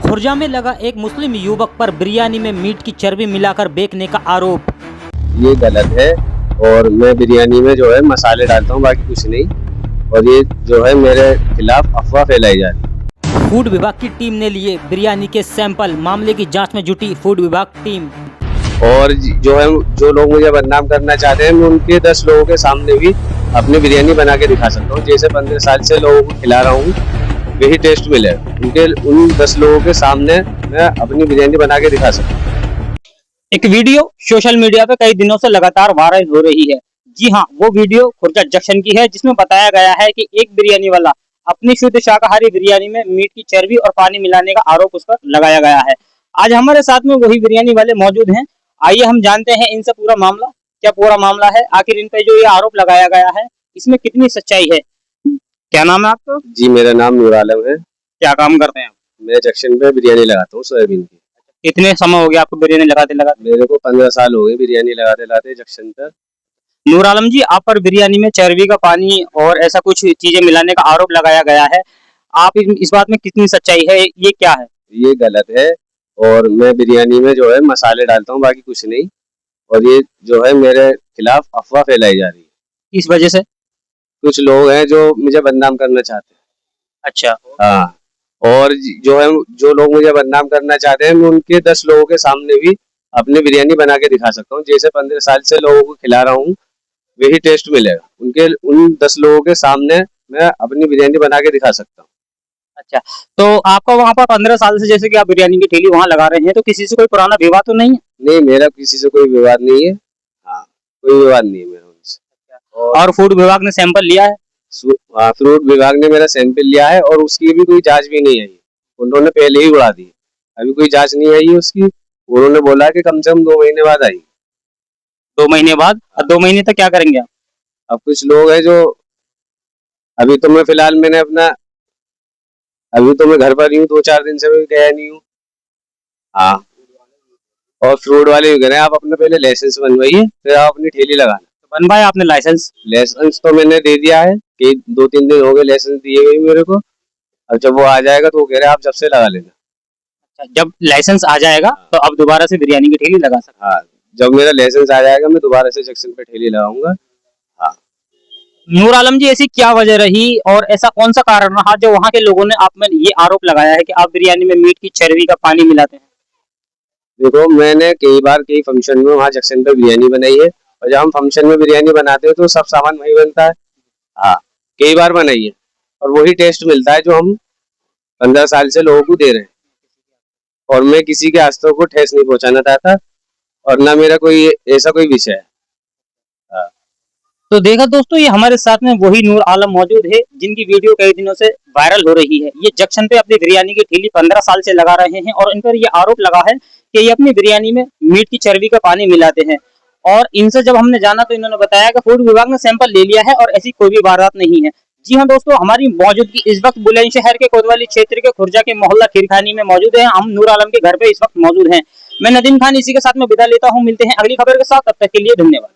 खुर्जा में लगा एक मुस्लिम युवक पर बिरयानी में मीट की चर्बी मिलाकर बेचने का आरोप। ये गलत है और मैं बिरयानी में जो है मसाले डालता हूँ, बाकी कुछ नहीं। और ये जो है मेरे खिलाफ अफवाह फैलाई जा रही है। फूड विभाग की टीम ने लिए बिरयानी के सैंपल, मामले की जांच में जुटी फूड विभाग टीम। और जो है जो लोग मुझे बदनाम करना चाहते हैं, मैं उनके 10 लोगों के सामने भी अपनी बिरयानी बना के दिखा सकता हूँ। जैसे 15 साल से लोगों को खिला रहा हूँ, वही टेस्ट मिलेगा। उन 10 लोगों के सामने मैं अपनी बिरयानी बना के दिखा सकता हूँ। एक वीडियो सोशल मीडिया पे कई दिनों से लगातार वायरल हो रही है। जी हाँ, वो वीडियो खुर्जा जंक्शन की है, जिसमें बताया गया है कि एक बिरयानी वाला अपनी शुद्ध शाकाहारी बिरयानी में मीट की चर्बी और पानी मिलाने का आरोप उस पर लगाया गया है। आज हमारे साथ में वही बिरयानी वाले मौजूद हैं। आइए हम जानते हैं इनसे पूरा मामला, क्या पूरा मामला है, आखिर इन पे जो ये आरोप लगाया गया है इसमें कितनी सच्चाई है। क्या नाम है आपका? जी, मेरा नाम नूर आलम है। क्या काम करते हैं आप? मैं जंक्शन पे बिरयानी लगाता हूँ, सोयाबीन की। कितने समय हो गया आपको बिरयानी लगाते लगाते? मेरे को 15 साल हो गए बिरयानी लगाते लगाते जंक्शन पर। नूर आलम जी, आप पर बिरयानी में चर्बी का पानी और ऐसा कुछ चीजें मिलाने का आरोप लगाया गया है। आप इस बात में कितनी सच्चाई है, ये क्या है? ये गलत है और मैं बिरयानी में जो है मसाले डालता हूँ, बाकी कुछ नहीं। और ये जो है मेरे खिलाफ अफवाह फैलाई जा रही है। इस वजह से कुछ लोग हैं जो मुझे बदनाम करना चाहते हैं। अच्छा, हाँ, और जो है जो लोग मुझे बदनाम करना चाहते हैं, मैं उनके 10 लोगों के सामने भी अपनी बिरयानी बना के दिखा सकता हूँ। जैसे 15 साल से लोगों को खिला रहा हूँ, वही टेस्ट मिलेगा। उन 10 लोगों के सामने मैं अपनी बिरयानी बना के दिखा सकता हूँ। अच्छा। तो आपका वहाँ पर 15 साल से जैसे कि आप बिरयानी की ठेली वहाँ लगा रहे हैं, तो किसी से कोई पुराना विवाद तो नहीं है? नहीं, मेरा किसी से कोई विवाद नहीं है। हाँ, कोई विवाद नहीं है मेरा उनसे। और फूड विभाग ने सैंपल लिया है? फ्रूट विभाग ने मेरा सैंपल लिया है और उसकी भी कोई जांच भी नहीं आई। उन्होंने पहले ही उड़ा दी, अभी कोई जांच नहीं आई है उसकी। उन्होंने बोला कि कम से कम 2 महीने बाद आई। 2 महीने बाद? और 2 महीने तक क्या करेंगे आप? अब कुछ लोग हैं जो अभी तो मैं फिलहाल अभी तो मैं घर पर ही हूँ, 2-4 दिन से मैं गया नहीं हूँ। हाँ, और फ्रूट वाले भी कह रहे हैं आप अपना पहले लाइसेंस बनवाइए, फिर आप अपनी ठेली लगाना। तो बनवाया आपने लाइसेंस? लाइसेंस तो मैंने दे दिया है कि 2-3 दिन हो गए लाइसेंस दिए गए मेरे को। अब जब वो आ जाएगा तो वो कह रहे हैं आप जब से लगा लेना। अच्छा, जब लाइसेंस आ जाएगा तो अब दोबारा से बिरयानी की ठेली लगा सकते? हाँ, जब मेरा लाइसेंस आ जाएगा मैं दोबारा से जंक्शन पे ठेली लगाऊंगा। हाँ। नूर आलम जी, ऐसी क्या वजह रही और ऐसा कौन सा कारण रहा जो वहाँ के लोगों ने आप में ये आरोप लगाया है कि आप बिरयानी में मीट की चर्बी का पानी मिलाते हैं? देखो, मैंने कई बार कई फंक्शन में वहाँ जंक्शन पे बिरयानी बनाई है, और जब हम फंक्शन में बिरयानी बनाते हैं तो सब सामान वही बनता है। हाँ, कई बार बनाई है और वही टेस्ट मिलता है जो हम 15 साल से लोगों को दे रहे हैं। और मैं किसी के आस्थों को ठेस नहीं पहुंचाना चाहता और ना मेरा कोई ऐसा कोई विषय है। हाँ। तो देखा दोस्तों, ये हमारे साथ में वही नूर आलम मौजूद है जिनकी वीडियो कई दिनों से वायरल हो रही है। ये जंक्शन पे अपनी बिरयानी की ठेली 15 साल से लगा रहे हैं और इन पर ये आरोप लगा है कि ये अपनी बिरयानी में मीट की चर्बी का पानी मिलाते हैं। और इनसे जब हमने जाना तो इन्होंने बताया कि फूड विभाग ने सैंपल ले लिया है और ऐसी कोई भी वारदात नहीं है। जी हाँ दोस्तों, हमारी मौजूदगी इस वक्त बुलंदशहर के कोतवाली क्षेत्र के खुर्जा के मोहल्ला खीरखानी में मौजूद है। हम नूर आलम के घर पे इस वक्त मौजूद हैं। मैं नदीम खान इसी के साथ में विदा लेता हूँ। मिलते हैं अगली खबर के साथ, तब तक के लिए धन्यवाद।